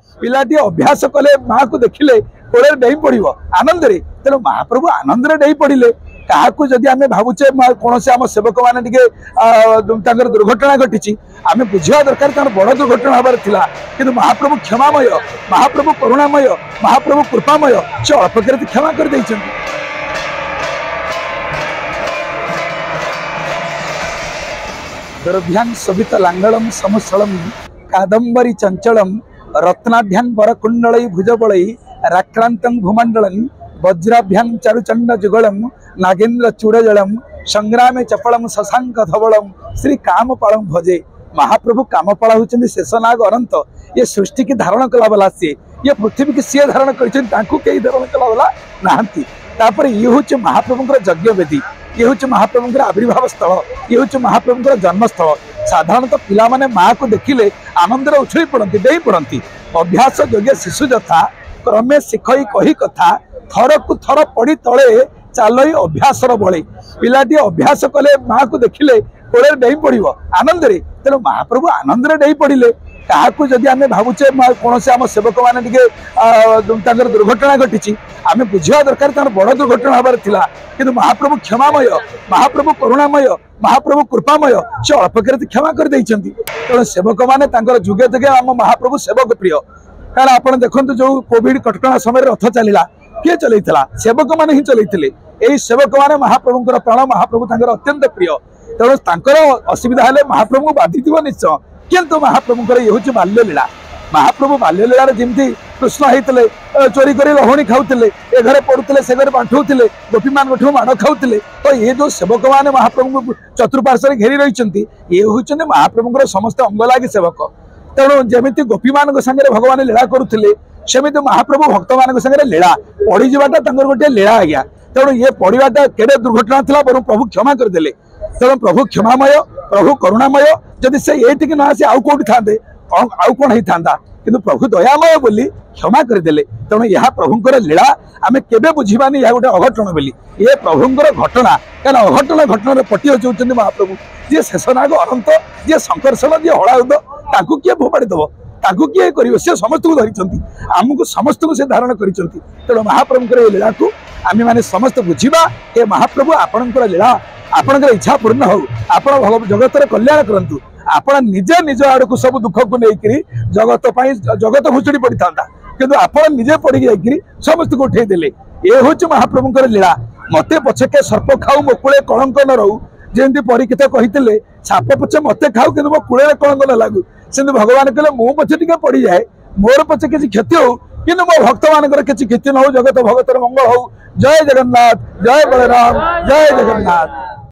पिलाटी अभ्यास कले माँ को देखिले कोड़े डेई पड़ो आनंद तेणु महाप्रभु आनंद डेई पड़े क्या जदि आम भावुचे कौन से आम सेवक मैंने दुर्घटना घटी आम बुझा दरकार बड़ दुर्घटना हबार थिला किंतु महाप्रभु क्षमामय महाप्रभु करुणामय महाप्रभु कृपामय से अल्पक क्षमा कर देइछन्ति। दुर्भ्यां सवित लांगलम समुसलम कादंबरी चंचलम रत्नाभ्यां वरकुंडलई भुजबलई राक्रांतं भूमंडलं वज्राभ्यां चारुचंड जुगलम नागेन्द्र चूड़जलम संग्रामे चपलम शशांक धवलम श्री कामपालम भजे। महाप्रभु कामपाला होचंदी शेषनाग अनंत ये सृष्टि की धारण कला वाला सी ये पृथ्वी की सी धारण करछन तांकु केही धारण कला वाला नाहंती। तापर ये होच महाप्रभुंकर यज्ञ वेदी ये होच महाप्रभुंकर आविर्भाव स्थल ये होच महाप्रभुंकर जन्मस्थल। साधारणतः पिला माने माँ को देखिले आनंदर उछली पड़ती डेई पड़ती अभ्यास योग्य शिशु जथा क्रमे शिखई कही कथा थर को थर पड़ी तले चालई अभ्यास बड़े पिलाटी अभ्यास कले माँ को देखिले कोड़े डेई पड़ो आनंद तेणु महाप्रभु आनंद डेई पड़े क्या जदि आम भावुचे कौन से आम सेवक मैंने दुर्घटना घटी आम बुझा दरकार बड़ दुर्घटना हबार थिला किंतु महाप्रभु क्षमामय महाप्रभु करुणामय महाप्रभु कृपामय से अल्पक क्षमा कर देइछन्ति। तेणु सेवक मैंने जुगे जुगे आम महाप्रभु सेवक प्रिय कारण आप देखो जो कोविड कटकणा समय रथ चलला किए चलता सेवक मैंने ही चलते यही सेवक मैंने महाप्रभुंर प्राण महाप्रभु अत्यंत प्रिय तेणु असुविधा हेले महाप्रभु बाधि निश्चय किंतु महाप्रभुंर ये हूँ बाल्यलीला महाप्रभु बाल्यलीला जमी कृष्ण होते चोरी कर लहुणी खाऊले ए घरे पड़ुले से घरे बांटुले गोपी मान माड़ खाऊले तो ये जो सेवक मैंने महाप्रभु चतुर्पार्श्व घेरी रही ये हूँ महाप्रभुंर समस्त अंगलागी सेवक तेणु जमी गोपी मान सागर भगवान लीला करुले सेमती महाप्रभु भक्त मान सागर लीला पड़ी जावाटा गोटे लीला आज्ञा तेणु ये पड़ाटा केड़े दुर्घटना था बर प्रभु क्षमा करदे तेणु प्रभु क्षमामय प्रभु करुणामय जदि से ये न आसी आउ कौटी था आउ कौन होता किंतु प्रभु दयामय बोली क्षमा करदे तेणु यह प्रभुंर लीला आम केबे बुझीबानी यह गोटे अघटन बोली ये प्रभुंर घटना क्या अघटन घटना पटी होती महाप्रभु जी शेषनाग अनंत जी संकर्षण जी हलाउद ताकू किए फोपाड़ी दब ताकू किए कर समस्त को धरी आमको समस्त को से धारण कर तेणु महाप्रभुंर ये लीला को आम मैंने समस्त बुझा ये महाप्रभु आपणकर लीला आपणकर इच्छा पूर्ण हो आप जगतर कल्याण करूँ आपण निजे निज आड़ को सब दुख को लेकर जगत भुचुड़ी पड़ी था किंतु आप निजे पड़ जाकि समस्त को उठेदेले ये हूँ महाप्रभुंर लीला मते पछके सर्प खाऊ मो कूले कलंक न रहू जमी परीक्षित कहते साप पछे मते खाऊ कि मो कूले कलंक न लागू से भगवान कहले मो पछे टे पड़ जाए मोर पछे किसी क्षति हो कि मो भक्त मान किसी क्षति न हो जगत भगतर मंगल हो। जय जगन्नाथ जय बलराम जय जगन्नाथ।